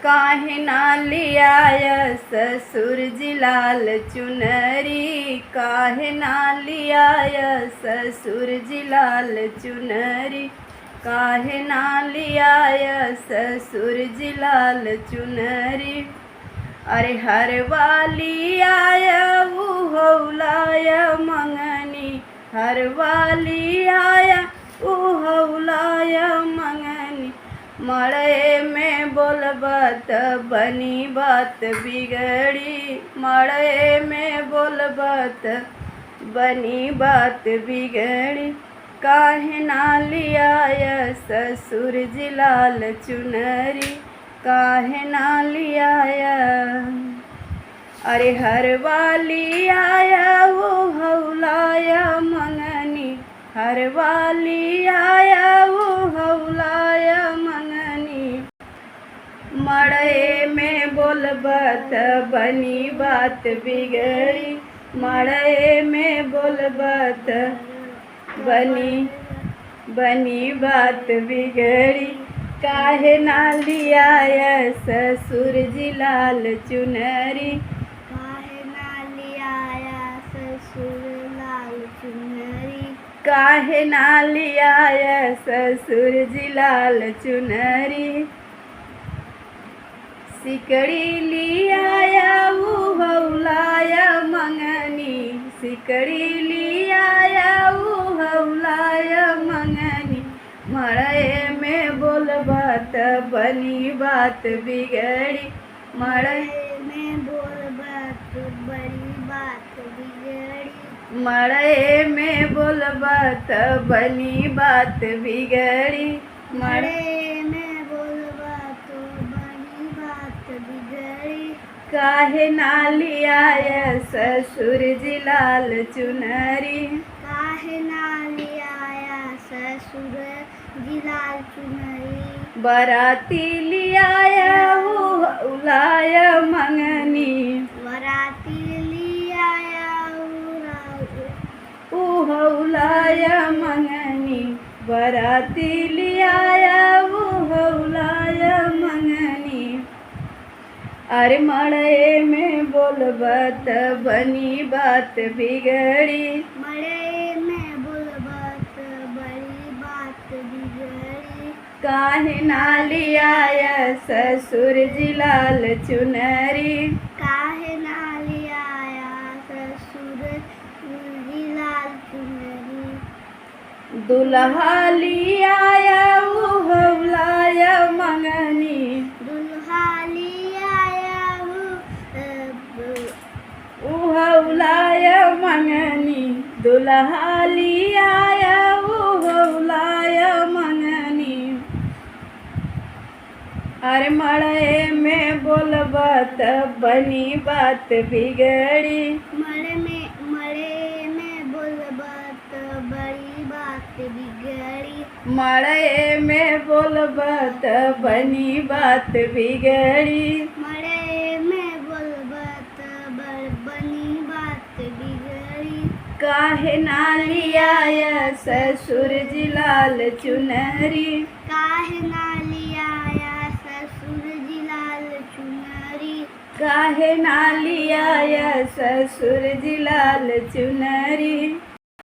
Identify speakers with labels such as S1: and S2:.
S1: काहे ना लियाय ससुर जी लाल चुनरी, काहे ना लियाय ससुर जी लाल चुनरी, काहे ना लियाय ससुर जी लाल चुनरी। अरे हर वाली आय उहौलाय मंगनी, हर वाली आय उहौलाय मंगनी। मड़े में बोलबत बनी बात बिगड़ी, मड़े में बोलबत बनी बात बिगड़ी। काहे ना लियाय ससुर जी लाल चुनरी, काहे ना लियाय। अरे हर वाली आया वो हौलाय मंगनी, हर वाली आया वो हौलाय मंगनी। मड़े में बोलबत बनी बात बिगड़ी, मड़े में बोलबत बनी बात बिगड़ी। काहे ना लियाय ससुर जी लाल चुनरी,
S2: काहे ना लियाय ससुर लाल चुनरी,
S1: काहे ना लियाय ससुर जी लाल चुनरी। सिकड़ी लियाया उहौलाय मंगनी, सिकड़ी लियाया उहौलाय मंगनी। मड़े में बोलबत बनी बात बिगड़ी, मड़े
S2: में बोलबत बड़ी बात बिगड़ी,
S1: मड़े में बोलबत बनी बात बिगड़ी।
S2: मड़े में बोलबत बड़ी बात बिगड़ी।
S1: काहे ना लियाय ससुर जी लाल चुनरी,
S2: काहे ना लियाय ससुर जी लाल चुनरी।
S1: बराती लियाय उहौलाय मंगनी,
S2: बराती लियाय
S1: उहौलाय मंगनी, बराती लियाय उहौलाय मंगनी। अरे मड़े में बोलबत बनी बात बिगड़ी,
S2: मड़े में बोलबत बड़ी बात बिगड़ी।
S1: काहे ना लियाय ससुर जी लाल चुनरी,
S2: काहे ना लियाय ससुर जी लाल चुनरी।
S1: दुल्हा लियाय उहौलाय मंगनी,
S2: दुल्हा लियाय
S1: उहौलाय मंगनी, दुल्हा लियाय उहौलाय मंगनी। अरे मड़े में बोलबत बनी बात बिगड़ी,
S2: मड़े में बोलबत बड़ी बात बिगड़ी।
S1: मड़े में बोलबत बनी बात बिगड़ी।
S2: मड़े में बोलबत बनी बात बिगड़ी।
S1: काहे ना लियाय ससुर जी लाल चुनरी,
S2: काहे ना लियाय ससुर जी लाल चुनरी।
S1: काहे ना लियाय ससुर जी लाल चुनरी।